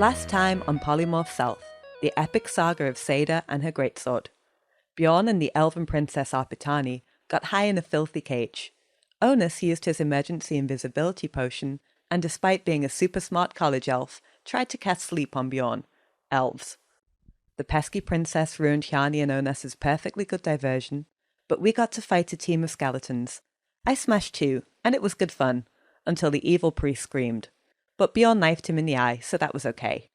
Last time on Polymorph Self, the epic saga of Seyda and her greatsword. Bjorn and the elven princess Ep18 got high in a filthy cage. Onas used his emergency invisibility potion, and despite being a super smart college elf, tried to cast sleep on Bjorn. Elves. The pesky princess ruined Hjani and Onas's perfectly good diversion, but we got to fight a team of skeletons. I smashed two, and it was good fun, until the evil priest screamed. But Bjorn knifed him in the eye, so that was okay.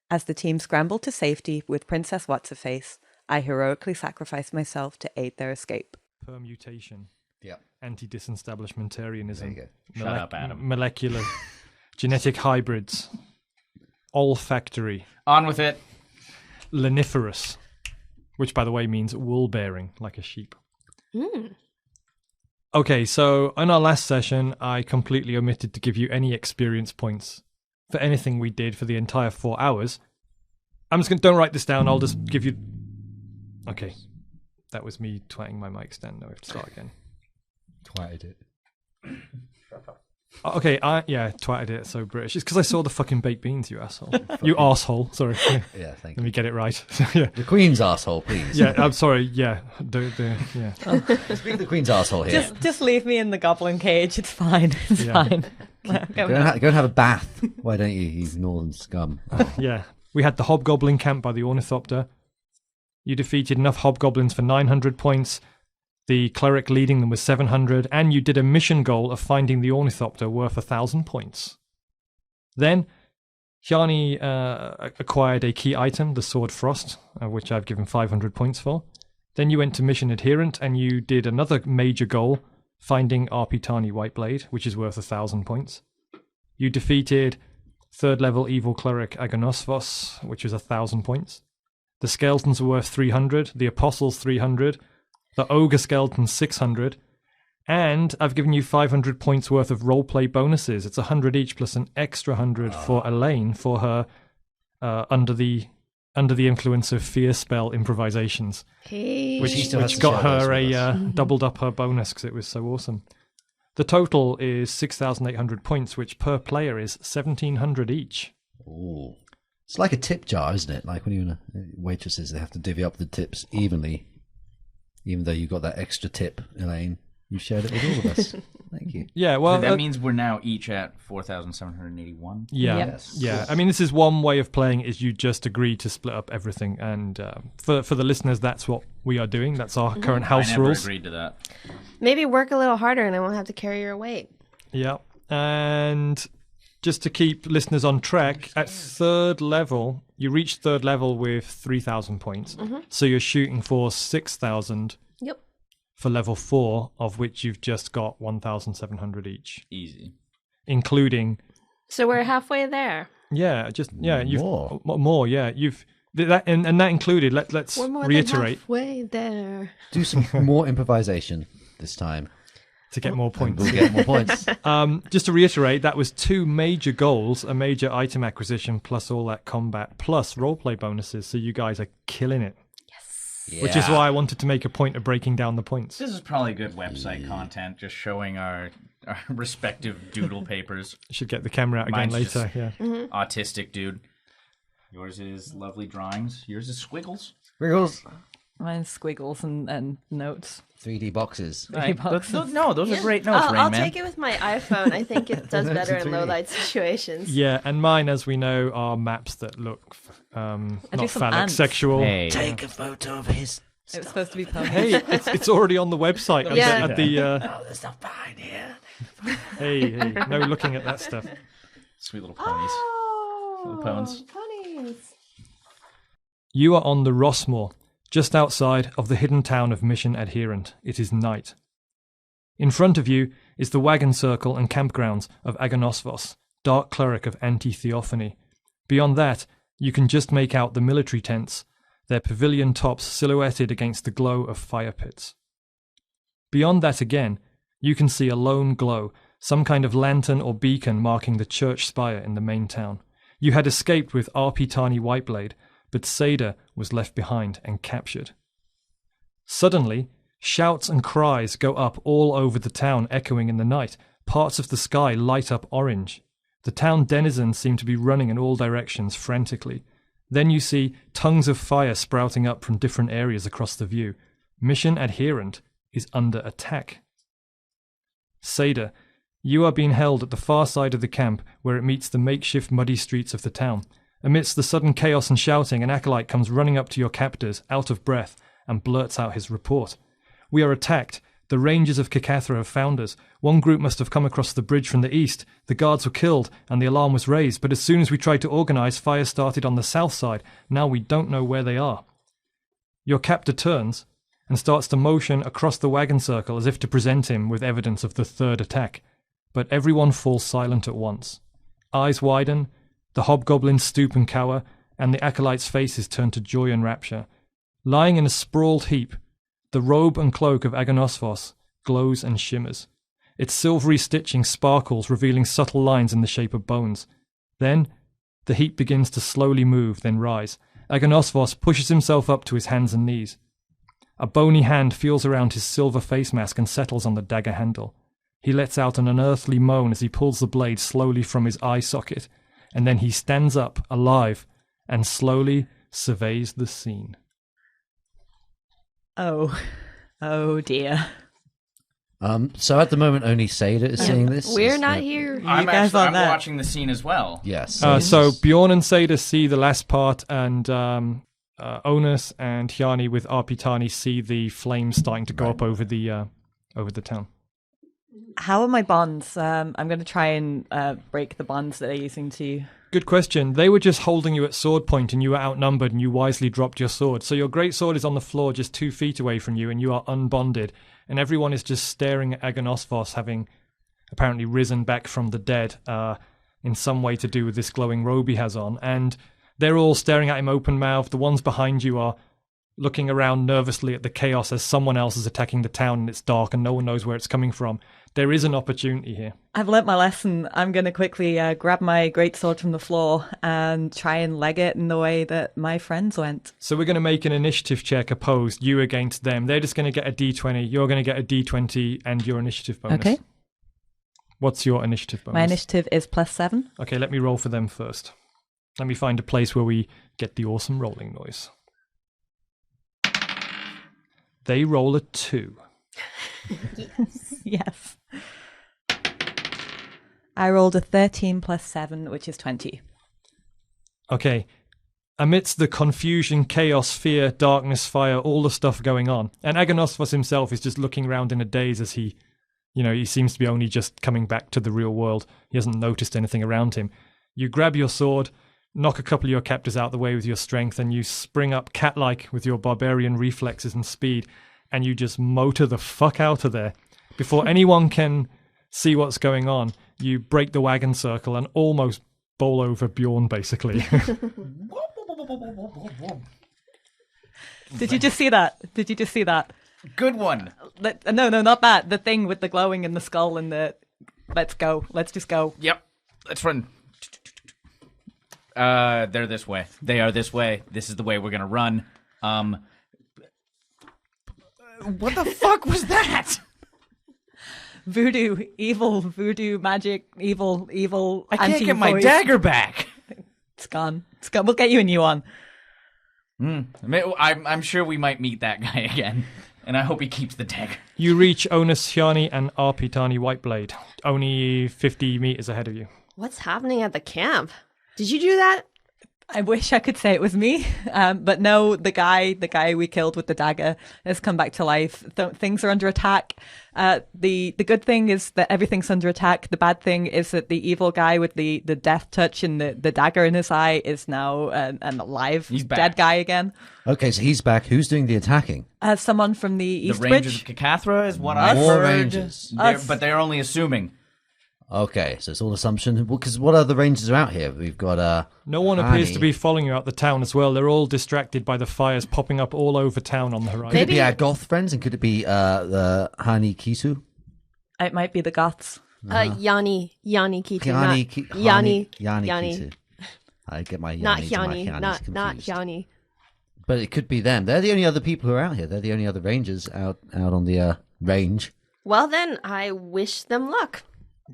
As the team scrambled to safety with Princess What's-Her-Face, I heroically sacrificed myself to aid their escape. Permutation. Yeah. Anti-disestablishmentarianism. There you go. Shut up, Adam. Molecular. Genetic hybrids. Olfactory. On with it. Leniferous. Which, by the way, means wool-bearing, like a sheep. Okay, so in our last session, I completely omitted to give you any experience points for anything we did for the entire 4 hours. I'm just going to, don't write this down, I'll just give you... Okay, that was me twatting my mic stand. No, we have to start again. Twatted it. Okay, twatted it, so British. It's because I saw the fucking baked beans, you asshole. You arsehole, sorry. Yeah, thank Let you. me get it right. Yeah. The Queen's arsehole, please. Yeah, I'm sorry, yeah. Yeah. Speak the Queen's arsehole here. Just leave me in the goblin cage, it's fine. It's Yeah. fine. Go and have a bath. Why don't you, you northern scum? Yeah. We had the hobgoblin camp by the ornithopter. You defeated enough hobgoblins for 900 points. The cleric leading them was 700, and you did a mission goal of finding the ornithopter worth 1,000 points. Then, Hjani acquired a key item, the Sword Frost, which I've given 500 points for. Then you went to Mission Adherent, and you did another major goal, finding Ep18 Whiteblade, which is worth 1,000 points. You defeated 3rd level Evil Cleric Agonosvos, which was 1,000 points. The Skeletons were worth 300, the Apostles 300, the Ogre Skeleton 600, and I've given you 500 points worth of roleplay bonuses. It's 100 each plus an extra 100 for Elaine for her under the influence of fear spell improvisations, which got her doubled up her bonus because it was so awesome. The total is 6,800 points, which per player is 1,700 each. Ooh. It's like a tip jar, isn't it? Like when you're waitresses, they have to divvy up the tips evenly. Even though you got that extra tip, Elaine, you shared it with all of us. Thank you. Yeah, well, So that means we're now each at 4,781. Yeah, Yes. yeah. I mean, this is one way of playing. Is you just agree to split up everything, and for the listeners, that's what we are doing. That's our current house I never rules. agreed to that. Maybe work a little harder and I won't have to carry your weight. Yeah, and just to keep listeners on track, at 3rd level, you reach 3rd level with 3,000 points. So you're shooting for 6,000 Yep. for level 4, of which you've just got 1,700 each, Easy. including. So we're halfway there. You've More. more. Yeah, you've that, and that included. Let's We're more reiterate than halfway there. Do some more improvisation this time. to get more And points. we'll get more points. Just to reiterate, that was 2 major goals: a major item acquisition, plus all that combat, plus roleplay bonuses. So you guys are killing it. Which is why I wanted to make a point of breaking down the points. This is probably good website content, just showing our respective doodle papers. Should get the camera out again Mine's later. just- Yeah. Autistic dude. Yours is lovely drawings. Yours is squiggles. Squiggles. Mine's squiggles and notes. 3D boxes. Right. Those are great notes, Rain I'll Man. take it with my iPhone. I think it does better in low light situations. Yeah, and mine, as we know, are maps that look do not some phallic, ants. sexual. Hey. Take a photo of his. It was supposed to be permanent. Hey, it's already on the website. Yeah. At the Oh, there's stuff behind here. hey, no looking at that stuff. Sweet little ponies. Little ponies. Ponies. You are on the Rossmoor, just outside of the hidden town of Mission Adherent. It is night. In front of you is the wagon circle and campgrounds of Agonosvos, dark cleric of anti-theophany. Beyond that, you can just make out the military tents, their pavilion tops silhouetted against the glow of fire pits. Beyond that again, you can see a lone glow, some kind of lantern or beacon marking the church spire in the main town. You had escaped with Ep18 Whiteblade, but Seyda was left behind and captured. Suddenly, shouts and cries go up all over the town, echoing in the night. Parts of the sky light up orange. The town denizens seem to be running in all directions frantically. Then you see tongues of fire sprouting up from different areas across the view. Mission adherent is under attack. Seyda, you are being held at the far side of the camp where it meets the makeshift muddy streets of the town. Amidst the sudden chaos and shouting, an acolyte comes running up to your captors, out of breath, and blurts out his report. We are attacked. The rangers of Cacathra have found us. One group must have come across the bridge from the east. The guards were killed, and the alarm was raised, but as soon as we tried to organise, fire started on the south side. Now we don't know where they are. Your captor turns and starts to motion across the wagon circle as if to present him with evidence of the third attack. But everyone falls silent at once. Eyes widen, the hobgoblins stoop and cower, and the acolytes' faces turn to joy and rapture. Lying in a sprawled heap, the robe and cloak of Agonosphos glows and shimmers. Its silvery stitching sparkles, revealing subtle lines in the shape of bones. Then, the heap begins to slowly move, then rise. Agonosphos pushes himself up to his hands and knees. A bony hand feels around his silver face mask and settles on the dagger handle. He lets out an unearthly moan as he pulls the blade slowly from his eye socket, and then he stands up, alive, and slowly surveys the scene. Oh dear. So at the moment, only Seyda is seeing this. We're not here. I'm watching the scene as well. Yes. So Bjorn and Seyda see the last part, and Onas and Hjani with Ep18 see the flames starting to go up over the town. How are my bonds? I'm going to try and break the bonds that they're using to... Good question. They were just holding you at sword point and you were outnumbered and you wisely dropped your sword. So your great sword is on the floor just 2 feet away from you and you are unbonded. And everyone is just staring at Agonosphos, having apparently risen back from the dead in some way to do with this glowing robe he has on. And they're all staring at him open-mouthed. The ones behind you are looking around nervously at the chaos as someone else is attacking the town and it's dark and no one knows where it's coming from. There is an opportunity here. I've learnt my lesson. I'm going to quickly grab my greatsword from the floor and try and leg it in the way that my friends went. So we're going to make an initiative check opposed, you against them. They're just going to get a d20, you're going to get a d20 and your initiative bonus. Okay. What's your initiative bonus? My initiative is +7. Okay, let me roll for them first. Let me find a place where we get the awesome rolling noise. They roll a 2. Yes. I rolled a 13 +7, which is 20. Okay. Amidst the confusion, chaos, fear, darkness, fire, all the stuff going on, and Agonosphos himself is just looking around in a daze as he seems to be only just coming back to the real world. He hasn't noticed anything around him. You grab your sword, knock a couple of your captors out of the way with your strength, and you spring up cat-like with your barbarian reflexes and speed, and you just motor the fuck out of there. Before anyone can see what's going on, you break the wagon circle and almost bowl over Bjorn, basically. Did you just see that? Good one. No, not that. The thing with the glowing and the skull and the... Let's go. Let's just go. Yep. Let's run. They're this way. They are this way. This is the way we're going to run. What the fuck was that? Voodoo, evil, voodoo, magic, evil, I can't get my dagger back. It's gone. We'll get you a new one. I'm sure we might meet that guy again, and I hope he keeps the dagger. You reach Onas, Hjani, and Ep18 Whiteblade, only 50 meters ahead of you. What's happening at the camp? Did you do that? I wish I could say it was me, but no, the guy we killed with the dagger has come back to life. Things are under attack. The good thing is that everything's under attack. The bad thing is that the evil guy with the death touch and the dagger in his eye is now an alive, dead guy again. Okay, so he's back. Who's doing the attacking? Someone from the East The Bridge. Rangers of Cacathra is what I've More heard. Rangers. But they're only assuming. Okay, so it's all assumption. Because what other Rangers are out here? We've got No one appears to be following you out the town as well. They're all distracted by the fires popping up all over town on the horizon. Could it be our goth friends, and could it be the Hani Kisu? It might be the Goths. Hjani Kitu. Hjani Hjani. Kisu. I get my Not Hjani to my Hjani. Hjani's Not confused. Hjani. But it could be them. They're the only other people who are out here. They're the only other Rangers out on the range. Well then, I wish them luck.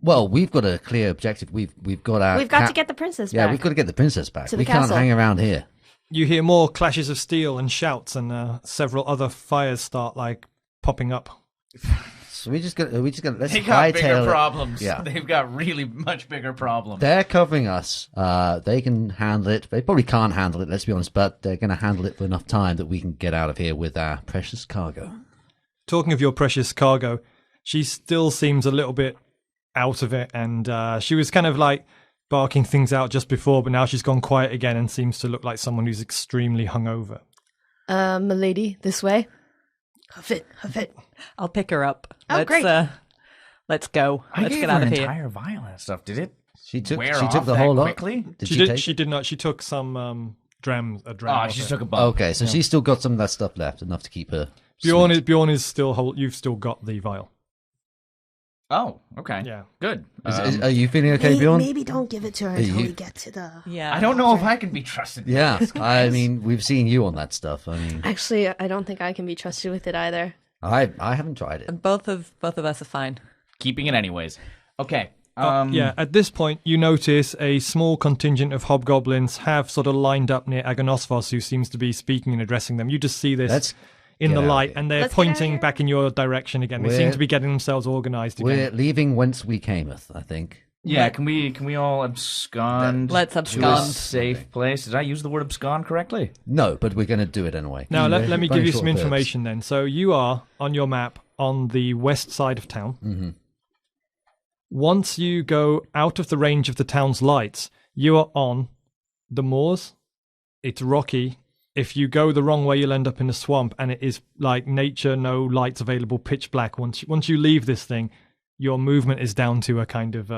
Well, we've got a clear objective. We've got our. We've got to get the princess back. Yeah, we've got to get the princess back. To the We can't castle. hang around here. You hear more clashes of steel and shouts, and several other fires start popping up. So we just got. Let's They got hightail bigger it. problems. Yeah. They've got really much bigger problems. They're covering us. They can handle it. They probably can't handle it, let's be honest, but they're going to handle it for enough time that we can get out of here with our precious cargo. Talking of your precious cargo, she still seems a little bit out of it, and she was kind of barking things out just before, but now she's gone quiet again and seems to look like someone who's extremely hungover. Milady, this way. Huff it. I'll pick her up. Oh, great. Let's go. I Let's gave get her out an of here. entire vial and stuff. Did it She took wear the off whole that lot. quickly? Did she take? She did not. She took some drams. A dram. Oh, off she it. took a bump. Okay, so she's still got some of that stuff left, enough to keep her. Bjorn is still whole. You've still got the vial. Oh, okay. Yeah. Good. Are you feeling okay, Bjorn? Maybe don't give it to her Hey, until you- we get to the... Yeah. I don't know if I can be trusted. with Yeah, this, I guys. mean, we've seen you on that stuff. I mean, Actually, I don't think I can be trusted with it either. I haven't tried it. Both of us are fine. keeping it anyways. Okay. Yeah, at this point, you notice a small contingent of hobgoblins have sort of lined up near Agonosvos, who seems to be speaking and addressing them. You just see this Let's in get the out of light, here. and they're Let's get out of pointing here. back in your direction again. They seem We're- to be getting themselves organized We're again. leaving whence we cameth, I think. Yeah, can we all abscond? Let's to a abscond. safe place. Did I use the word abscond correctly? No, but we're going to do it anyway. Now, let me give Running you short some of verbs. information then. So you are, on your map, on the west side of town. Mm-hmm. Once you go out of the range of the town's lights, you are on the moors. It's rocky. If you go the wrong way, you'll end up in a swamp, and it is like nature, no lights available, pitch black. Once you leave this thing, your movement is down to a kind of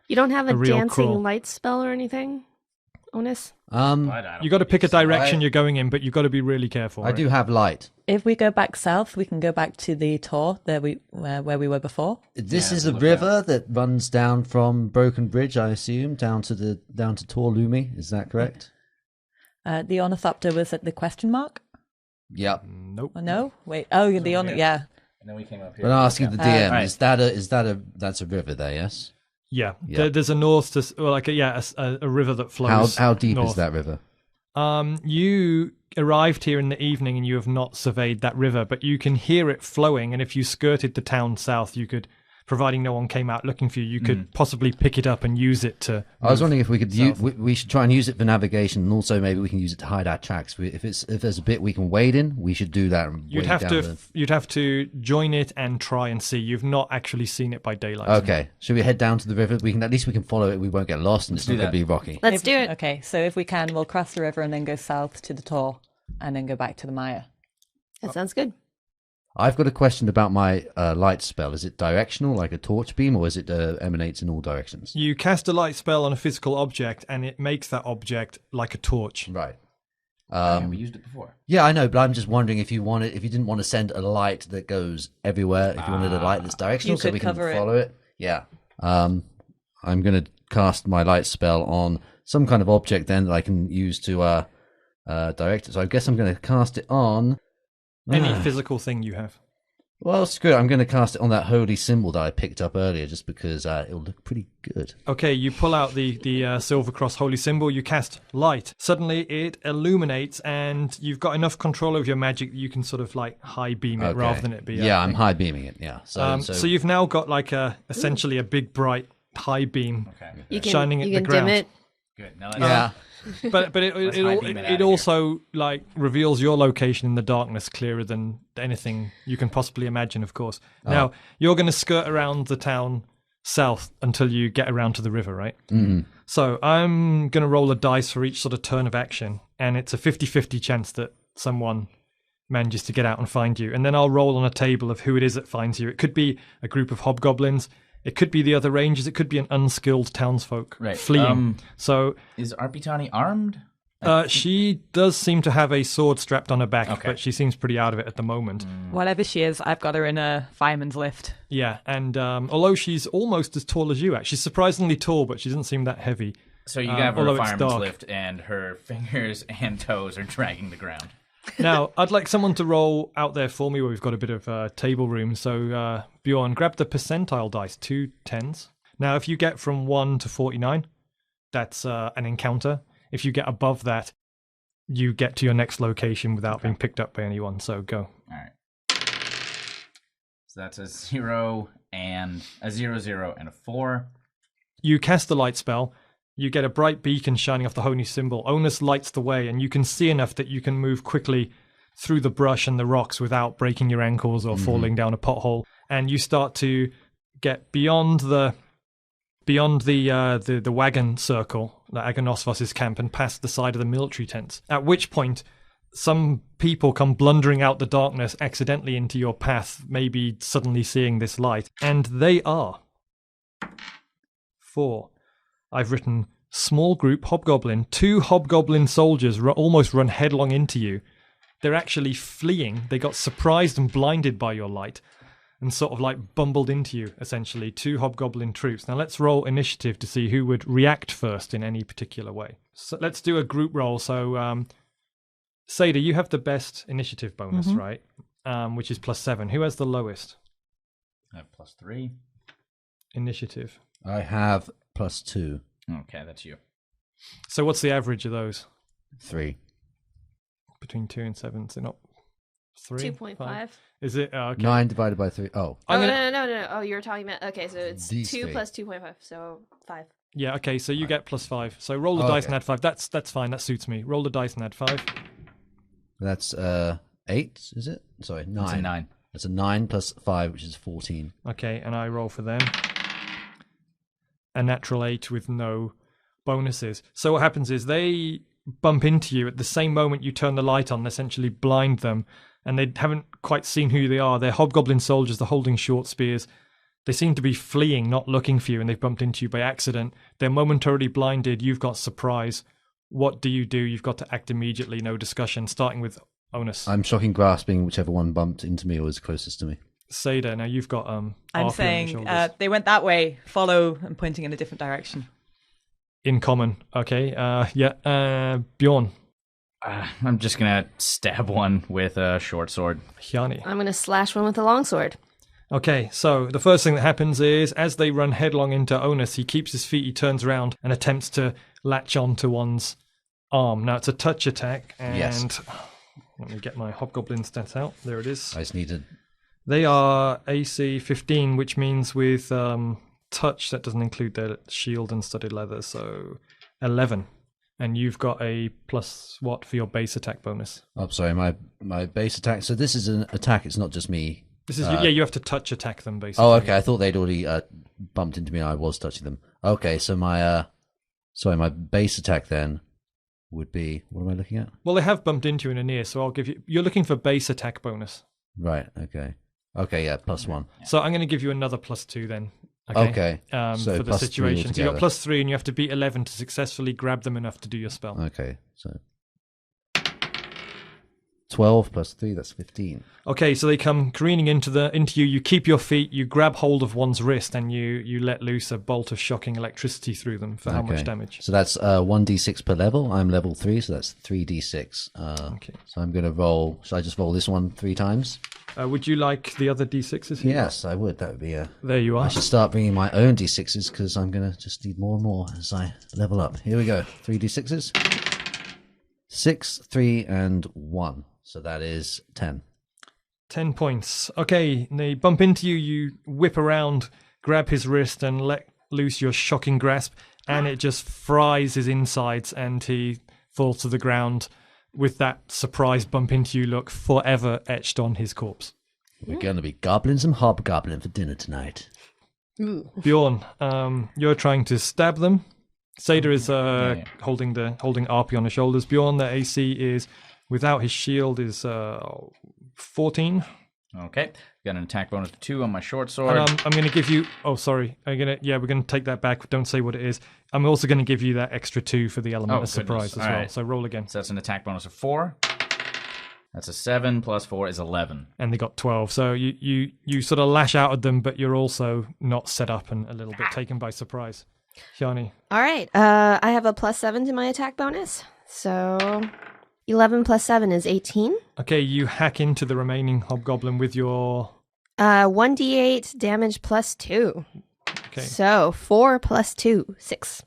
You don't have A a real dancing crawl. light spell or anything, Onas? you got to pick a direction I- you're going in, but you've got to be really careful. I right? do have light. If we go back south, we can go back to the Tor where we were before. This Yeah, is a look river that runs down from Broken Bridge, I assume, down to Torlumi. Is that correct? The ornithopter was at the question mark. Yep. Nope. Oh, no, wait. Oh, the here. yeah. And then we came up here. But asking the DM, Right. that's a river there? Yes. Yeah, Yeah. There's a north to a river that flows. How deep north. is that river? You arrived here in the evening and you have not surveyed that river, but you can hear it flowing. And if you skirted the town south, you could, providing no one came out looking for you, you could possibly pick it up and use it to. I was wondering if we could south. we should try and use it for navigation, and also maybe we can use it to hide our tracks. If there's a bit we can wade in, we should do that. And You'd wade have down to the- you'd have to join it and try and see. You've not actually seen it by daylight. Okay, should we head down to the river? At least we can follow it. We won't get lost, and it's do not going to that. be rocky. Let's If- do it. Okay, so if we can, we'll cross the river and then go south to the Tor, and then go back to the Maya. That sounds good. I've got a question about my light spell. Is it directional, like a torch beam, or is it emanates in all directions? You cast a light spell on a physical object, and it makes that object like a torch. Right. Yeah, we used it before. Yeah, I know, but I'm just wondering if you didn't want to send a light that goes everywhere. If you wanted a light that's directional, You so could we can cover it. follow it. Yeah. I'm going to cast my light spell on some kind of object then that I can use to direct it. So I guess I'm going to cast it on. Any physical thing you have. Well, screw it. I'm going to cast it on that holy symbol that I picked up earlier, just because it'll look pretty good. Okay, you pull out the silver cross holy symbol, you cast light. Suddenly it illuminates, and you've got enough control over your magic that you can sort of like high beam it Okay. rather than it be. Yeah, I'm high beaming it. Yeah. So you've now got like essentially a big bright high beam, Okay. You can, Shining at you the can dim ground. it. Good. Now yeah. but Let's high beam it out it of here. also like reveals your location in the darkness clearer than anything you can possibly imagine. Of course. Now you're going to skirt around the town south until you get around to the river, right? Mm-hmm. So I'm going to roll a dice for each sort of turn of action, and it's a 50-50 chance that someone manages to get out and find you. And then I'll roll on a table of who it is that finds you. It could be a group of hobgoblins. It could be the other rangers. It could be an unskilled townsfolk Right. fleeing. So Is Ep18 armed? she does seem to have a sword strapped on her back, Okay. but she seems pretty out of it at the moment. Whatever she is, I've got her in a fireman's lift. Yeah, and although she's almost as tall as you, she's surprisingly tall, but she doesn't seem that heavy. So you have her although a it's fireman's dark. lift, and her fingers and toes are dragging the ground. Now, I'd like someone to roll out there for me where we've got a bit of table room. So, Bjorn, grab the percentile dice, 2 10s. Now, if you get from 1 to 49, that's an encounter. If you get above that, you get to your next location without being picked up by anyone. So go. All right. So that's a 0 and a 0, 0, and a 4. You cast the light spell. You get a bright beacon shining off the Hjani symbol. Onas lights the way, and you can see enough that you can move quickly through the brush and the rocks without breaking your ankles or falling down a pothole. And you start to get beyond the wagon circle, the Agonosvos' camp, and past the side of the military tents. At which point, some people come blundering out the darkness accidentally into your path, maybe suddenly seeing this light. And they are 4. I've written small group hobgoblin. 2 hobgoblin soldiers almost run headlong into you. They're actually fleeing. They got surprised and blinded by your light and sort of like bumbled into you, essentially. 2 hobgoblin troops. Now let's roll initiative to see who would react first in any particular way. So let's do a group roll. So, Seyda, you have the best initiative bonus, right? Which is +7. Who has the lowest? I have +3. Initiative. I have +2. Okay, that's you. So what's the average of those? 3. Between 2 and 7, so not 3? 2.5. Is it? Oh, okay. 9 divided by 3. Oh. No. Oh, you were talking about... Okay, so it's These 2 three. plus 2.5, so 5. Yeah, okay, so you get +5. So roll the dice and add 5. That's fine, that suits me. Roll the dice and add 5. That's 8, is it? Sorry, 9. It's a 9. That's a 9 plus 5, which is 14. Okay, and I roll for them. A natural 8 with no bonuses. So what happens is they bump into you at the same moment you turn the light on, essentially blind them, and they haven't quite seen who they are. They're hobgoblin soldiers, they're holding short spears. They seem to be fleeing, not looking for you, and they've bumped into you by accident. They're momentarily blinded. You've got surprise. What do? You've got to act immediately, no discussion, starting with Onas. I'm shocking grasping whichever one bumped into me or was closest to me. Seyda, now you've got I'm Arthur on the saying shoulders. they went that way. Follow, and pointing in a different direction. In common. Okay. Bjorn. I'm just going to stab one with a short sword. Hjani. I'm going to slash one with a longsword. Okay, so the first thing that happens is as they run headlong into Onas, he keeps his feet, he turns around and attempts to latch onto one's arm. Now, it's a touch attack, and Yes. let me get my hobgoblin stats out. There it is. I just needed... They are AC 15, which means with touch, that doesn't include their shield and studded leather, so 11. And you've got a plus what for your base attack bonus? Oh, sorry, my base attack. So this is an attack, it's not just me. This is you have to touch attack them, basically. Oh, okay, I thought they'd already bumped into me and I was touching them. Okay, so my base attack then would be... What am I looking at? Well, they have bumped into you in a near, so I'll give you... You're looking for base attack bonus. Right, okay. Okay, yeah, +1. So I'm going to give you another +2 then. Okay. For So the +3 situation. So you got altogether. +3 and you have to beat 11 to successfully grab them enough to do your spell. Okay, so 12 plus 3, that's 15. Okay, so they come careening into you. You keep your feet, you grab hold of one's wrist, and you let loose a bolt of shocking electricity through them for how much damage? So that's 1d6 per level. I'm level 3, so that's 3d6. Okay. So I'm going to roll... Should I just roll this one 3 times? Would you like the other d6s here? Yes, I would. That would be a... There you I are. should start bringing my own d6s because I'm going to just need more and more as I level up. Here we go. 3 d6s. 6, 3, and 1. So that is 10. 10 points. Okay, they bump into you, you whip around, grab his wrist and let loose your shocking grasp, and it just fries his insides and he falls to the ground with that surprise bump into you look forever etched on his corpse. We're going to be goblins and hobgoblin for dinner tonight. Ooh. Bjorn, you're trying to stab them. Seyda is holding RP on her shoulders. Bjorn, the AC is... Without his shield is 14. Okay. Got an attack bonus of 2 on my short sword. And I'm going to give you... Oh, sorry. We're going to take that back. Don't say what it is. I'm also going to give you that extra 2 for the element of surprise as well. Right. So roll again. So that's an attack bonus of 4. That's a 7 plus 4 is 11. And they got 12. So you sort of lash out at them, but you're also not set up and a little bit taken by surprise. Hjani. All right. I have a +7 to my attack bonus. So 11 plus 7 is 18. Okay, you hack into the remaining hobgoblin with your... 1d8 damage plus 2. Okay. So 4 plus 2, 6.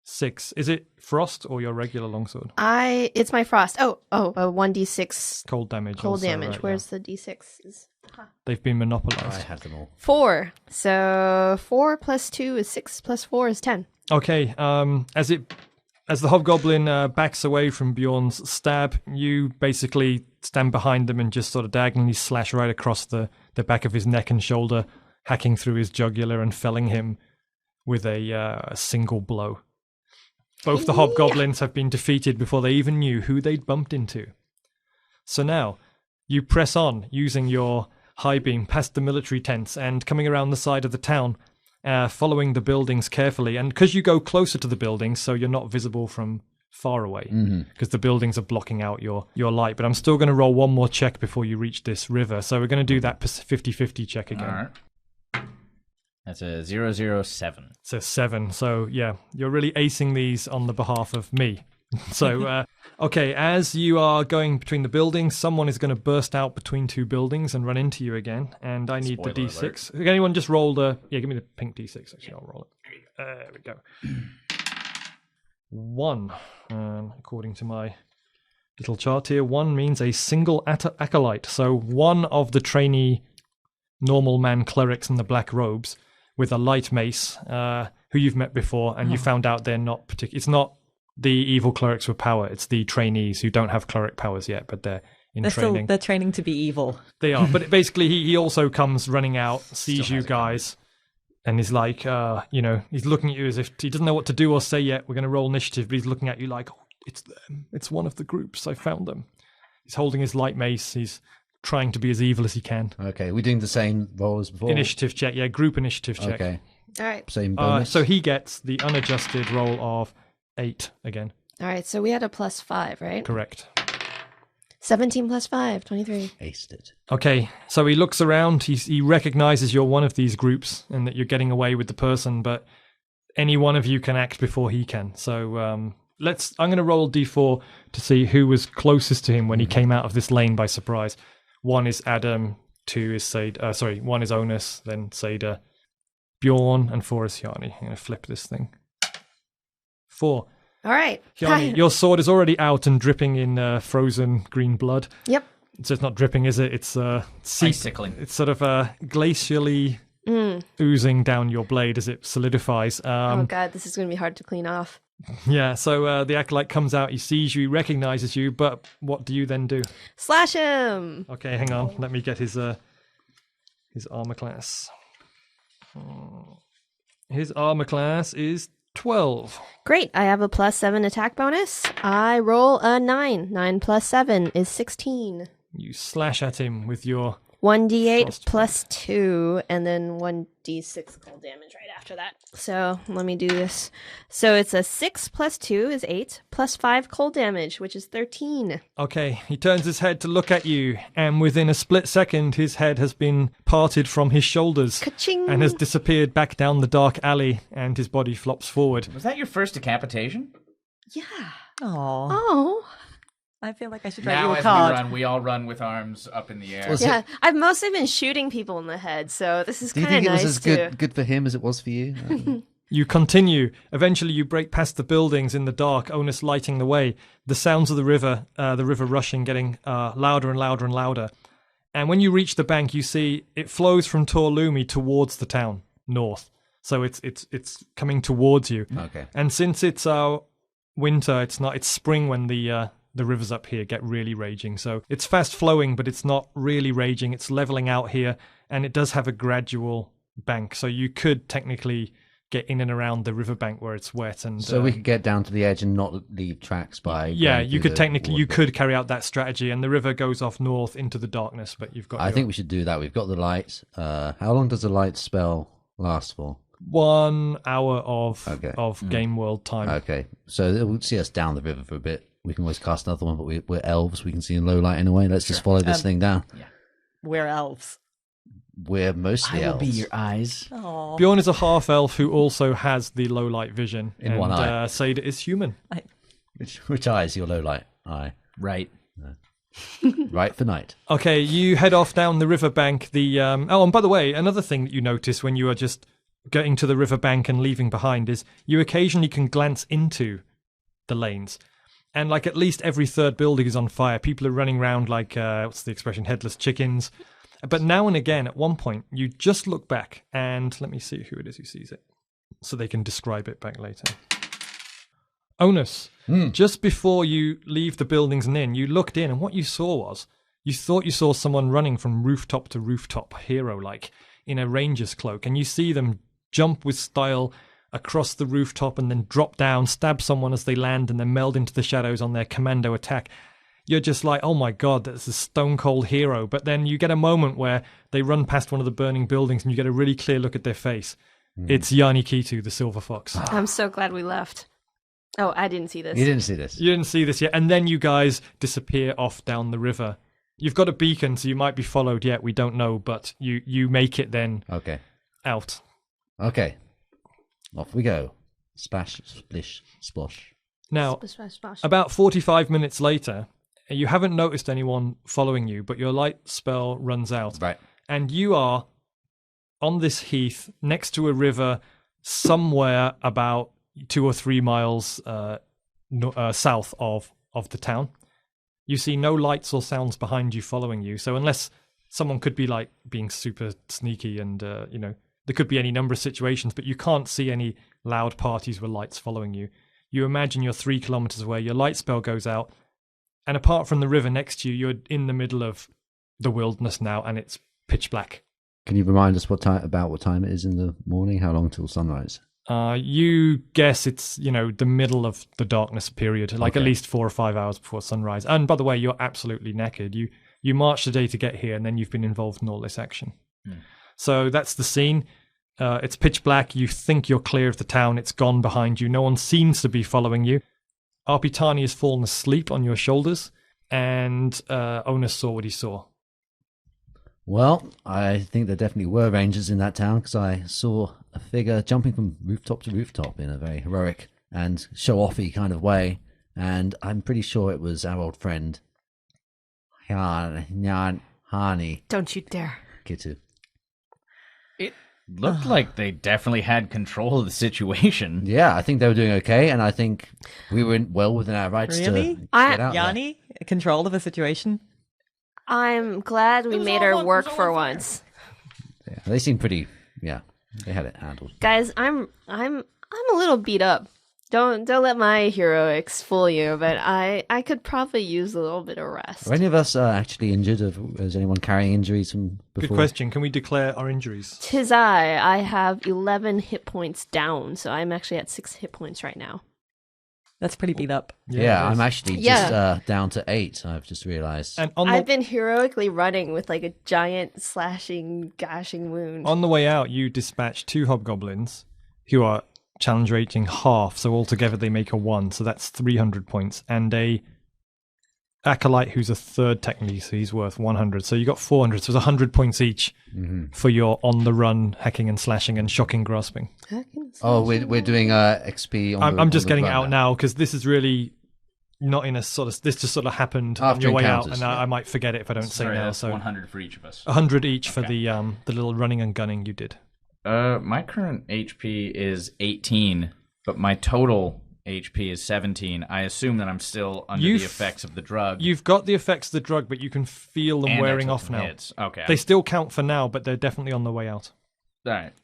6. Is it frost or your regular longsword? It's my frost. Oh, 1d6 Cold damage. cold also, damage. right, Where's the d6? They've been I monopolized. have them all. 4. So 4 plus 2 is 6 plus 4 is 10. Okay. As the hobgoblin backs away from Bjorn's stab, you basically stand behind them and just sort of diagonally slash right across the back of his neck and shoulder, hacking through his jugular and felling him with a single blow. Both the hobgoblins have been defeated before they even knew who they'd bumped into. So now, you press on using your high beam past the military tents and coming around the side of the town, following the buildings carefully. And because you go closer to the buildings, so you're not visible from far away, because the buildings are blocking out your light. But I'm still going to roll one more check before you reach this river. So we're going to do that 50-50 check again. All right. That's a 007. It's a 7. So yeah, you're really acing these on the behalf of me. So, okay, as you are going between the buildings, someone is going to burst out between two buildings and run into you again. And I need Spoiler the D6. Can anyone just roll the... Yeah, give me the pink D6. Actually, I'll roll it. There we go. 1. According to my little chart here, 1 means a single acolyte. So one of the trainee normal man clerics in the black robes with a light mace, who you've met before, and you found out they're not particular. It's not the evil clerics with power. It's the trainees who don't have cleric powers yet, but they're training. They're training to be evil. They are. But basically, he also comes running out, sees you guys, and is like, he's looking at you as if he doesn't know what to do or say yet. We're going to roll initiative, but he's looking at you like, oh, it's them. It's one of the groups. I found them. He's holding his light mace. He's trying to be as evil as he can. Okay, we're doing the same roll as before. Initiative check. Yeah, group initiative check. Okay, All right. same bonus. So he gets the unadjusted roll of 8 again. All right. So we had a plus 5, right? Correct. 17 plus 5, 23. Aced it. Okay, so he looks around. He recognizes you're one of these groups and that you're getting away with the person, but any one of you can act before he can. So I'm going to roll D4 to see who was closest to him when he came out of this lane by surprise. 1 is Adam, 2 is Seyda. 1 is Onas, then Seyda, Bjorn, and 4 is Hjani. I'm going to flip this thing. 4. All right. Hjani, your sword is already out and dripping in frozen green blood. Yep. So it's not dripping, is it? It's Icicling. It's sort of glacially oozing down your blade as it solidifies. Oh, God, this is going to be hard to clean off. Yeah, so the acolyte comes out, he sees you, he recognizes you, but what do you then do? Slash him! Okay, hang on. Let me get his armor class. His armor class is 12. Great. I have a plus 7 attack bonus. I roll a 9. 9 plus 7 is 16. You slash at him with your... 1d8 Frost plus 2, and then 1d6 cold damage right after that. So let me do this. So it's a 6 plus 2 is 8, plus 5 cold damage, which is 13. Okay, he turns his head to look at you, and within a split second, his head has been parted from his shoulders Ka-ching! and has disappeared back down the dark alley, and his body flops forward. Was that your first decapitation? Yeah. Oh, Oh. I feel like I should write Now you a as card. we all run with arms up in the air. Was Yeah, I've mostly been shooting people in the head, so this is Do you kind of think it was nice as too. good for him as it was for you? You continue. Eventually, you break past the buildings in the dark, Onas lighting the way. The sounds of the river rushing, getting louder and louder and louder. And when you reach the bank, you see it flows from Torlumi towards the town, north. So it's coming towards you. Okay. And since it's winter, it's spring when the rivers up here get really raging. So it's fast flowing, but it's not really raging. It's leveling out here, and it does have a gradual bank. So you could technically get in and around the riverbank where it's wet. And So we could get down to the edge and not leave tracks by... yeah, going you through could the technically, you water. could carry out that strategy, and the river goes off north into the darkness, but you've got I think we should do that. We've got the light. How long does the light spell last for? 1 hour of Okay. game world time. Okay, so it will see us down the river for a bit. We can always cast another one, but we're elves. We can see in low light anyway. Let's just follow this thing down. We're elves. We're mostly I will elves. be your eyes. Oh, Bjorn is a half elf who also has the low light vision. In one eye. Seyda is human. Which eye is your low light eye? Right. Right for night. Okay, you head off down the riverbank. And by the way, another thing that you notice when you are just getting to the riverbank and leaving behind is you occasionally can glance into the lanes. And like at least every third building is on fire. People are running around like, what's the expression, headless chickens. But now and again, at one point, you just look back and let me see who it is who sees it so they can describe it back later. Onas, just before you leave the buildings and in, you looked in and what you saw was you thought you saw someone running from rooftop to rooftop, hero-like, in a ranger's cloak. And you see them jump with style across the rooftop and then drop down, stab someone as they land and then meld into the shadows on their commando attack. You're just like, oh my god, that's a stone-cold hero. But then you get a moment where they run past one of the burning buildings and you get a really clear look at their face. It's Hjani Kitu, the Silver Fox. I'm so glad we left. Oh, I didn't see this. You didn't see this. You didn't see this yet. And then you guys disappear off down the river. You've got a beacon, so you might be followed yet. We don't know, but you make it then out. Okay. Off we go. Splash, splish, splosh. Now, Splash, splash. about 45 minutes later, you haven't noticed anyone following you, but your light spell runs out. Right. And you are on this heath next to a river somewhere about 2 or 3 miles south of the town. You see no lights or sounds behind you following you. So unless someone could be like being super sneaky and, there could be any number of situations, but you can't see any loud parties with lights following you. You imagine you're 3 kilometers away, your light spell goes out, and apart from the river next to you, you're in the middle of the wilderness now, and it's pitch black. Can you remind us what time it is in the morning? How long till sunrise? You guess it's, the middle of the darkness period, like at least 4 or 5 hours before sunrise. And by the way, you're absolutely naked. You marched a day to get here, and then you've been involved in all this action. So that's the scene. It's pitch black. You think you're clear of the town. It's gone behind you. No one seems to be following you. Arpitani has fallen asleep on your shoulders, and Onas saw what he saw. Well, I think there definitely were rangers in that town because I saw a figure jumping from rooftop to rooftop in a very heroic and show-offy kind of way, and I'm pretty sure it was our old friend Hjani Don't you dare. Kitu. It looked like they definitely had control of the situation. Yeah, I think they were doing okay, and I think we were well within our rights Really? to get out there. Hjani, control of a situation? I'm glad we made her work for once. Yeah, they seemed pretty. Yeah, they had it handled. Guys, I'm a little beat up. Don't let my heroics fool you, but I could probably use a little bit of rest. Are any of us actually injured? Is anyone carrying injuries from before? Good question. Can we declare our injuries? Tis I have 11 hit points down, so I'm actually at 6 hit points right now. That's pretty beat up. Yeah, it is. I'm actually just down to 8. I've just realised. And I've been heroically running with like a giant slashing, gashing wound. on the way out, you dispatch 2 hobgoblins who are challenge rating half, so altogether they make a 1, so that's 300 points, and a acolyte who's a third technically, so he's worth 100, so you got 400, so it's 100 points each for your on the run hacking and slashing and shocking grasping. Oh, we're doing XP on I'm just the getting run out now because this is really not in a sort of, this just sort of happened on After your way out, encounters, and I might forget it if I don't say Sorry, now. that's So 100 for each of us. 100 each for Okay. the little running and gunning you did. My current HP is 18, but my total HP is 17. I assume that I'm still under the effects of the drug. You've got the effects of the drug, but you can feel them and I wearing took off some now. hits. Okay. They still count for now, but they're definitely on the way out. All right.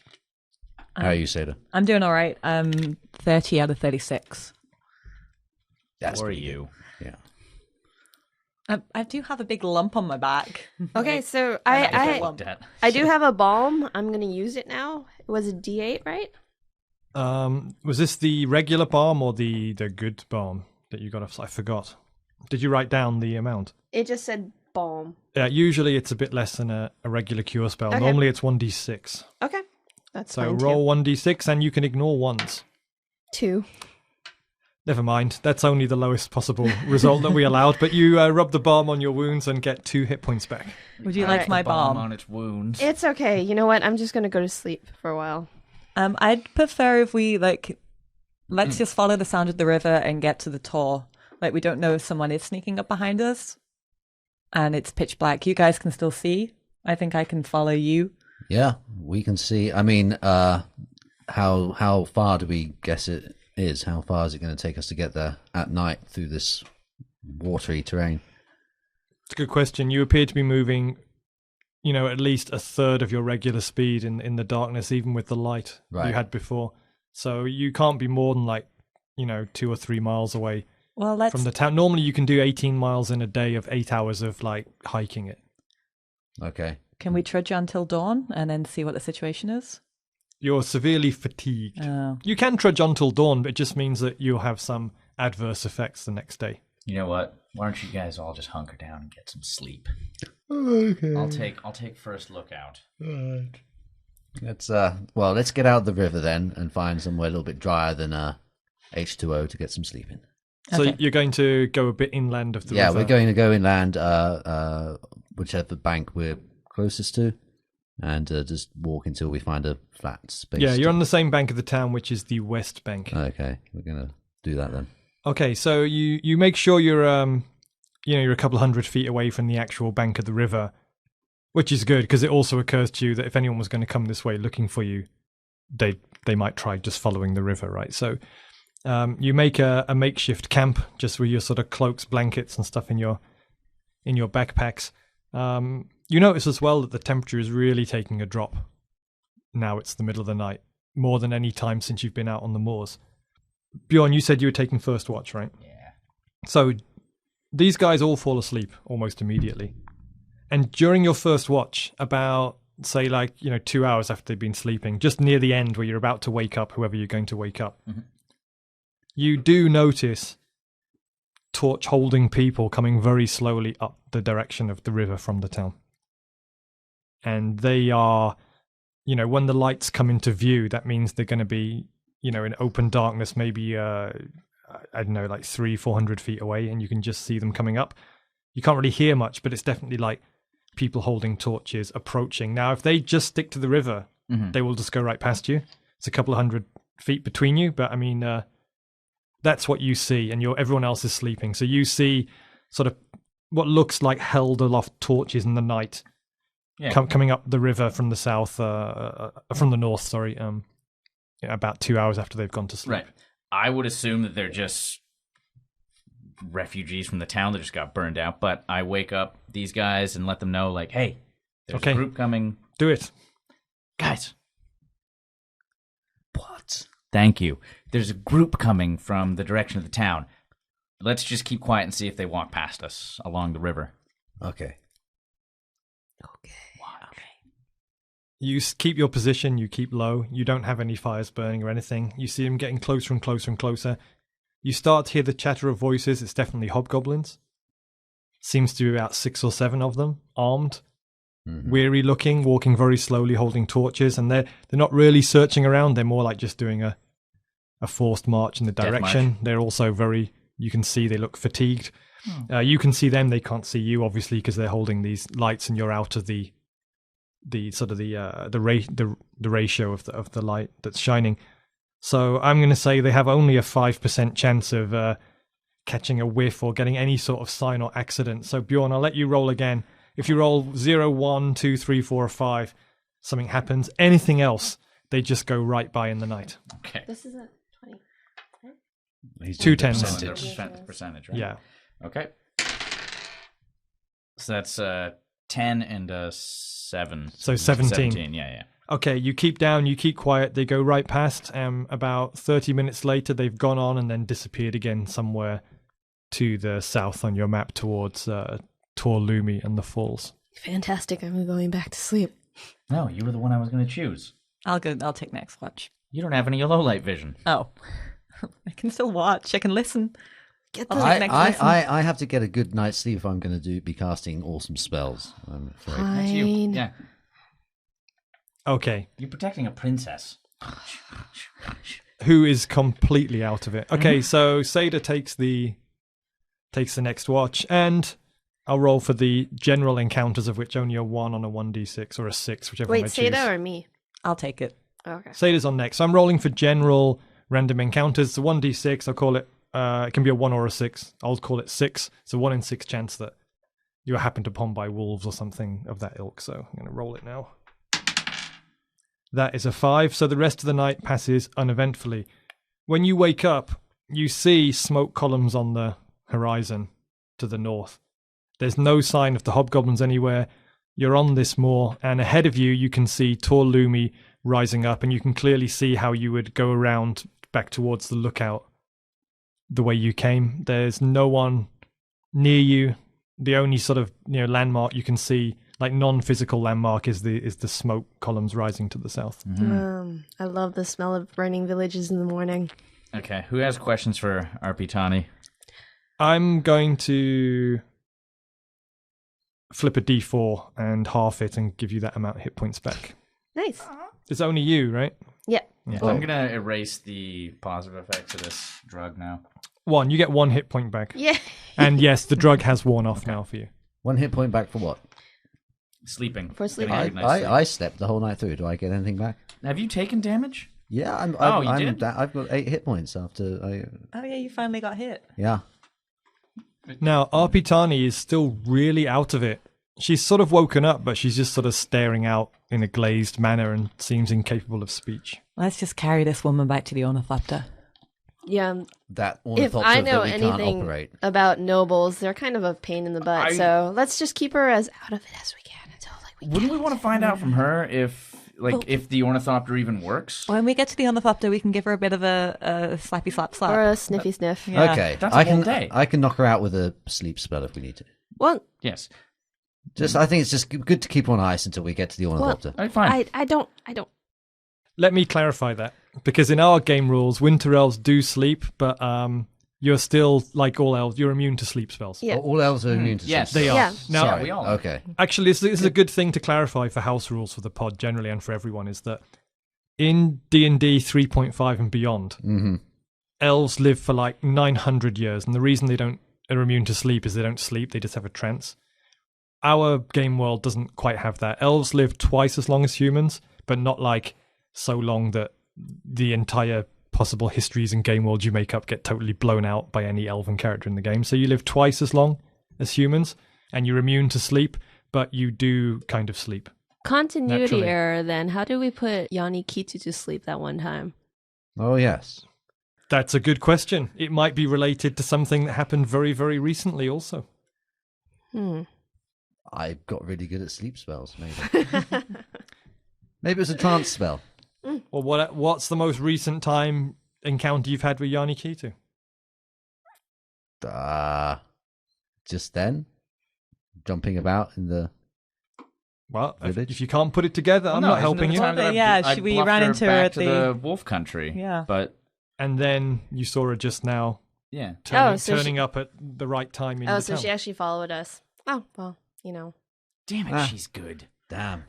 How are you, Seyda? I'm doing all right. 30 out of 36. That's Or pretty you. good. Yeah. I do have a big lump on my back. Okay, so I I looked at. I do have a balm. I'm gonna use it now. It was a D8, right? Was this the regular balm or the good balm that you got? I forgot. Did you write down the amount? It just said balm. Yeah, usually it's a bit less than a regular cure spell. Okay. Normally it's 1d6. Okay, that's So fine roll 1d6 and you can ignore ones. too. 2. Never mind. That's only the lowest possible result that we allowed. But you rub the balm on your wounds and get 2 hit points back. Would you All like right. my Balm balm? on its wounds. It's okay. You know what? I'm just gonna go to sleep for a while. I'd prefer if we let's just follow the sound of the river and get to the tor. Like we don't know if someone is sneaking up behind us, and it's pitch black. You guys can still see. I think I can follow you. Yeah, we can see. I mean, how far do we guess it is? How far is it going to take us to get there at night through this watery terrain? It's a good question. You appear to be moving, at least a third of your regular speed in the darkness, even with the light you had before. So you can't be more than 2 or 3 miles away from the town. Normally you can do 18 miles in a day of 8 hours of hiking it. Okay. Can we trudge until dawn and then see what the situation is? You're severely fatigued. Oh. You can trudge until dawn, but it just means that you'll have some adverse effects the next day. You know what? Why don't you guys all just hunker down and get some sleep? Okay. I'll take first look out. Right. Let's get out of the river then and find somewhere a little bit drier than H2O to get some sleep in. So Okay. you're going to go a bit inland of the river? Yeah, we're going to go inland, whichever bank we're closest to, and just walk until we find a flat space. Yeah, you're on the same bank of the town, which is the west bank. Okay, we're going to do that then. Okay, so you make sure you're you're a couple of 100 feet away from the actual bank of the river, which is good because it also occurs to you that if anyone was going to come this way looking for you, they might try just following the river, right? So you make a makeshift camp just with your sort of cloaks, blankets, and stuff in your backpacks. You notice as well that the temperature is really taking a drop. Now it's the middle of the night, more than any time since you've been out on the moors. Bjorn, you said you were taking first watch, right? Yeah. So these guys all fall asleep almost immediately. And during your first watch, about, say, 2 hours after they've been sleeping, just near the end where you're about to wake up, whoever you're going to wake up, you do notice torch-holding people coming very slowly up the direction of the river from the town. And they are, when the lights come into view, that means they're going to be, in open darkness, maybe, 300-400 feet away, and you can just see them coming up. You can't really hear much, but it's definitely people holding torches approaching. Now, if they just stick to the river, they will just go right past you. It's a couple of 100 feet between you, but that's what you see, and everyone else is sleeping. So you see sort of what looks like held aloft torches in the night coming up the river from the south, from the north, sorry, about 2 hours after they've gone to sleep. Right. I would assume that they're just refugees from the town that just got burned out, but I wake up these guys and let them know, hey, there's a group coming. Do it. Guys. What? Thank you. There's a group coming from the direction of the town. Let's just keep quiet and see if they walk past us along the river. Okay. You keep your position, you keep low, you don't have any fires burning or anything. You see them getting closer and closer and closer. You start to hear the chatter of voices. It's definitely hobgoblins. Seems to be about 6 or 7 of them, armed, weary looking, walking very slowly, holding torches, and they're not really searching around. They're more like just doing a forced march in the direction. They're also you can see they look fatigued. You can see them, they can't see you, obviously, because they're holding these lights and you're out of the sort of the ratio of the light that's shining. So I'm going to say they have only a 5% chance of catching a whiff or getting any sort of sign or accident. So Bjorn, I'll let you roll again. If you roll 0, 1, 2, 3, 4, or 5, something happens. Anything else, they just go right by in the night. Okay. This is a 20. He's 2 doing the tens. Percentage, right? Yeah. Okay. So that's 10 and 7. So 17. 17, yeah. Okay, you keep down, you keep quiet. They go right past. About 30 minutes later, they've gone on and then disappeared again somewhere to the south on your map towards Torlumi and the falls. Fantastic. I'm going back to sleep. No, you were the one I was going to choose. I'll take next watch. You don't have any low light vision. Oh. I can still watch. I can listen. Get I'll the take next listen. I have to get a good night's sleep if I'm going to be casting awesome spells. I'm afraid. That's you. Fine. Yeah. Okay, You're protecting a princess. who is completely out of it. Okay, so Seyda takes the next watch, and I'll roll for the general encounters, of which only a 1 on a 1d6 or a 6, whichever one I Wait, choose. Seyda or me? I'll take it. Okay. Seyda's on next. So I'm rolling for general random encounters. It's a 1d6. I'll call it, it can be a 1 or a 6. I'll call it 6. It's a 1 in 6 chance that you are happened upon by wolves or something of that ilk. So I'm going to roll it now. That is a 5, so the rest of the night passes uneventfully. When you wake up, you see smoke columns on the horizon to the north. There's no sign of the hobgoblins anywhere. You're on this moor, and ahead of you, you can see Tor Lumi rising up, and you can clearly see how you would go around back towards the lookout the way you came. There's no one near you. The only sort of landmark you can see, like non-physical landmark, is the smoke columns rising to the south. I love the smell of burning villages in the morning. Okay, who has questions for Ep18? I'm going to flip a d4 and half it and give you that amount of hit points back. Nice. It's only you, right? Yeah. Yeah, I'm going to erase the positive effects of this drug now. 1. You get 1 hit point back. Yeah. And yes, the drug has worn off now for you. 1 hit point back for what? Sleeping. For sleeping. Getting a nice sleep. I slept the whole night through. Do I get anything back? Have you taken damage? Yeah, you did? I've got 8 hit points after Oh yeah, you finally got hit. Yeah. Now, Ep18 is still really out of it. She's sort of woken up, but she's just sort of staring out in a glazed manner and seems incapable of speech. Let's just carry this woman back to the ornithopter. Yeah. That If ornithopter I know that we can't anything operate. about nobles, they're kind of a pain in the butt. So let's just keep her as out of it as we can until we Wouldn't we want to find out from her if the ornithopter even works? When we get to the ornithopter, we can give her a bit of a slappy slap slap. or a sniffy sniff. Yeah. Okay, That's a whole day. I can knock her out with a sleep spell if we need to. Well, Yes. I think it's just good to keep her on ice until we get to the ornithopter. All right, fine. I don't. Let me clarify that, because in our game rules, winter elves do sleep, but you're still, like all elves, you're immune to sleep spells. Yeah. All elves are immune to Yes. sleep They are. Yeah. Now, Yeah, we all are. Okay. actually, this is a good thing to clarify for house rules for the pod generally and for everyone, is that in D&D 3.5 and beyond, elves live for like 900 years, and the reason they are immune to sleep is they don't sleep, they just have a trance. Our game world doesn't quite have that. Elves live twice as long as humans, but not like so long that the entire possible histories and game world you make up get totally blown out by any elven character in the game. So you live twice as long as humans, and you're immune to sleep, but you do kind of sleep. Continuity Naturally. error. Then how did we put Hjani Kitu to sleep that one time? Oh, yes. That's a good question. It might be related to something that happened very, very recently also. I got really good at sleep spells, maybe. Maybe it was a trance spell. Well, what's the most recent time encounter you've had with Hjani Kitu? Just then, jumping about in the Well, village. if you can't put it together, I'm not helping you. We ran into her back at to the the wolf country. Yeah. But And then you saw her just now yeah. turning up at the right time in Oh, the so town. she actually followed us. Oh, well, Damn it, she's good. damn.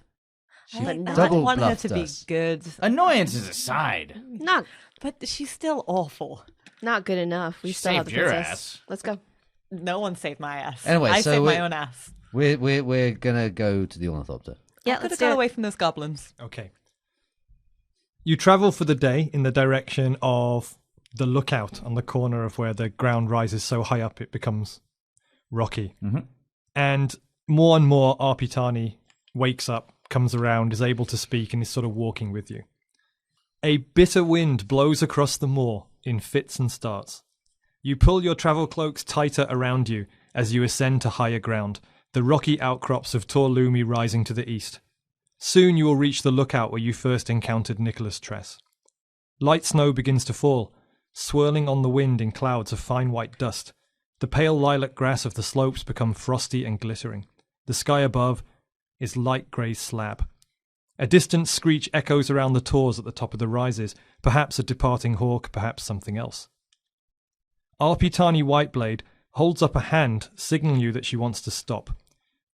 I double want her bluffed to be us. good, Annoyances aside. not but she's still awful. not good enough. We She still have the saved your princess. ass. Let's go. No one saved my ass. Anyway, I so saved we- my own ass. We're gonna go to the ornithopter. Yeah, Could let's have do got it. away from those goblins. Okay. You travel for the day in the direction of the lookout on the corner of where the ground rises so high up it becomes rocky. And more Ep18 wakes up, comes around, is able to speak, and is sort of walking with you. A bitter wind blows across the moor in fits and starts. You pull your travel cloaks tighter around you as you ascend to higher ground, the rocky outcrops of Tor Lumi rising to the east. Soon you will reach the lookout where you first encountered Nicholas Tress. Light snow begins to fall, swirling on the wind in clouds of fine white dust. The pale lilac grass of the slopes become frosty and glittering. The sky above is light grey slab. A distant screech echoes around the tors at the top of the rises, perhaps a departing hawk, perhaps something else. Ep18 Whiteblade holds up a hand, signaling you that she wants to stop.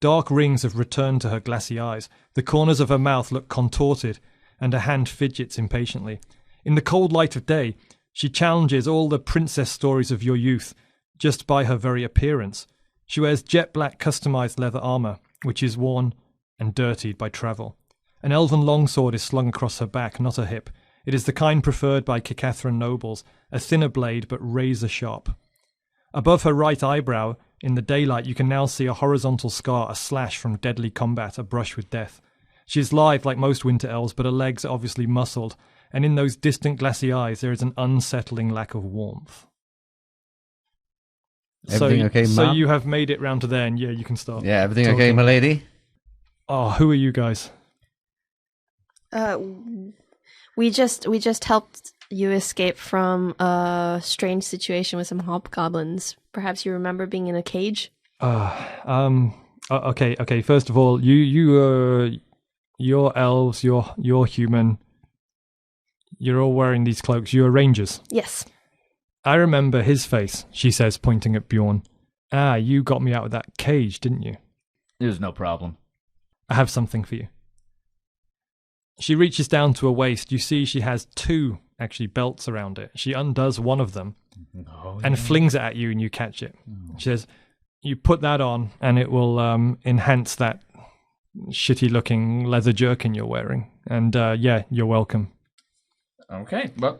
Dark rings have returned to her glassy eyes. The corners of her mouth look contorted, and her hand fidgets impatiently. In the cold light of day, she challenges all the princess stories of your youth just by her very appearance. She wears jet-black customized leather armor, which is worn and dirtied by travel. An elven longsword is slung across her back, not her hip. It is the kind preferred by Cacathran nobles, a thinner blade but razor-sharp. Above her right eyebrow, in the daylight, you can now see a horizontal scar, a slash from deadly combat, a brush with death. She's lithe like most winter elves, but her legs are obviously muscled, and in those distant glassy eyes there is an unsettling lack of warmth. Everything okay, So ma'am? you have made it round to there, and yeah, you can start. Yeah, everything talking. okay, my lady? Oh, who are you guys? We just helped you escape from a strange situation with some hobgoblins. Perhaps you remember being in a cage? Okay. First of all, you're elves, you're human. You're all wearing these cloaks. You're rangers. Yes. I remember his face, she says, pointing at Bjorn. Ah, you got me out of that cage, didn't you? It was no problem. I have something for you. She reaches down to her waist. You see she has 2, actually, belts around it. She undoes one of them and flings it at you, and you catch it. She says, you put that on, and it will enhance that shitty-looking leather jerkin you're wearing. And, yeah, you're welcome. Okay, well,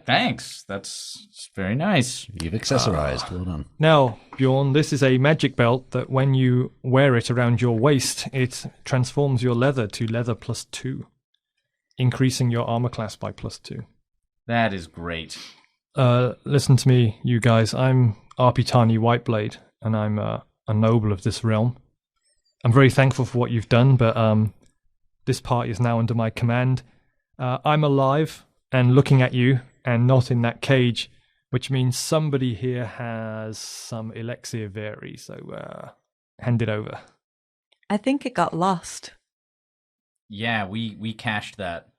thanks. That's very nice. You've accessorized. Well done. Now, Bjorn, this is a magic belt that when you wear it around your waist, it transforms your leather to leather +2, increasing your armor class by +2. That is great. Listen to me, you guys. I'm Ep18 Whiteblade, and I'm a noble of this realm. I'm very thankful for what you've done, but this party is now under my command. I'm alive and looking at you, and not in that cage, which means somebody here has some elixir vary, so hand it over. I think it got lost. Yeah, we cached that.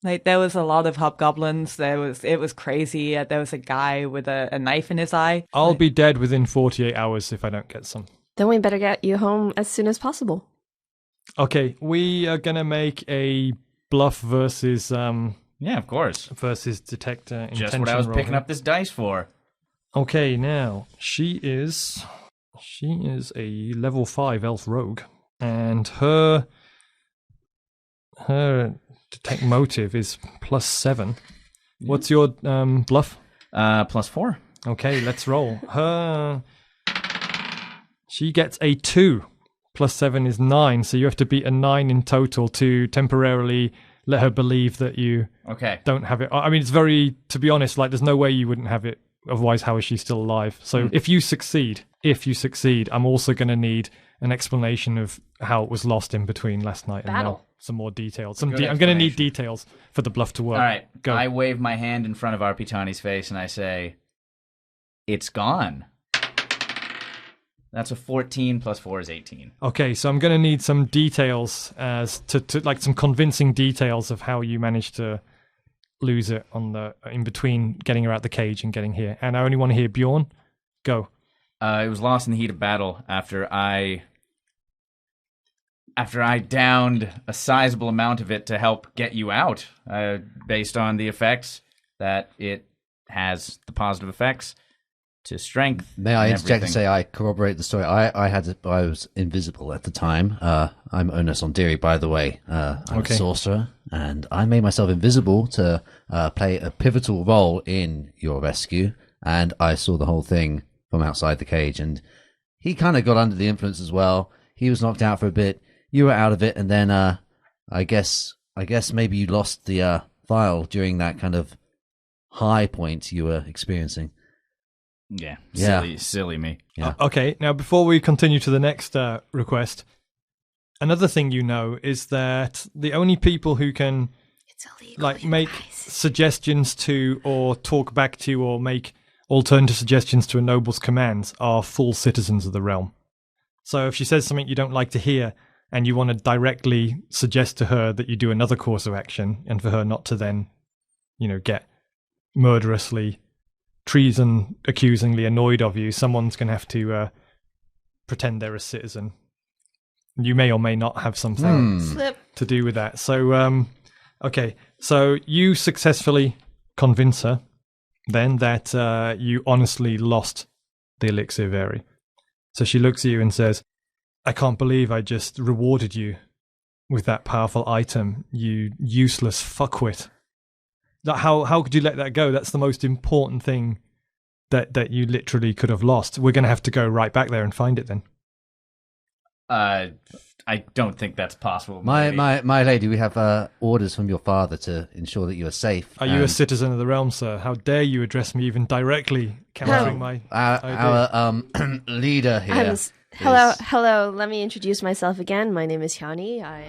Like, there was a lot of hobgoblins. It was crazy. There was a guy with a knife in his eye. I'll be dead within 48 hours if I don't get some. Then we better get you home as soon as possible. Okay, we are gonna make a bluff versus Yeah, of course. detect intention. Just what I was picking up this dice for. Okay, now she is a level 5 elf rogue, and her detect motive is +7. What's your bluff? +4. Okay, let's roll. She gets a 2. +7 is 9, so you have to beat a 9 in total to temporarily let her believe that you don't have it. I mean, it's very, to be honest, like, there's no way you wouldn't have it. Otherwise, how is she still alive? So if you succeed, I'm also going to need an explanation of how it was lost in between last night and now. Some more details. I'm going to need details for the bluff to work. All right. Go. I wave my hand in front of Ep18's face and I say, it's gone. That's a 14 +4 is 18. Okay, so I'm going to need some details as to like some convincing details of how you managed to lose it on the in between getting her out the cage and getting here. And I only want to hear Bjorn. Go. It was lost in the heat of battle after I downed a sizable amount of it to help get you out, based on the effects that it has, the positive effects to strength. May I and interject and everything. say I corroborate the story? I was invisible at the time. I'm Onas on Deary, by the way. I'm a sorcerer, and I made myself invisible to play a pivotal role in your rescue. And I saw the whole thing from outside the cage, and he kind of got under the influence as well. He was knocked out for a bit. You were out of it, and then I guess maybe you lost the file during that kind of high point you were experiencing. Yeah, Yeah. silly me. Yeah. Okay, now before we continue to the next request, another thing you know is that the only people who can It's illegal. like you make guys. suggestions to or talk back to or make alternative suggestions to a noble's commands are full citizens of the realm. So if she says something you don't like to hear and you want to directly suggest to her that you do another course of action and for her not to then, get murderously, treason accusingly annoyed of you, someone's going to have to pretend they're a citizen. You may or may not have something Slip. to do with that. So, okay. So you successfully convince her then that you honestly lost the elixir vary. So she looks at you and says, I can't believe I just rewarded you with that powerful item, you useless fuckwit. How could you let that go? That's the most important thing that you literally could have lost. We're going to have to go right back there and find it then. I don't think that's possible. My maybe. my lady, we have orders from your father to ensure that you are safe. Are you a and citizen of the realm, sir? How dare you address me even directly, countering my idea? our leader here? Hello. Let me introduce myself again. My name is Hjani. I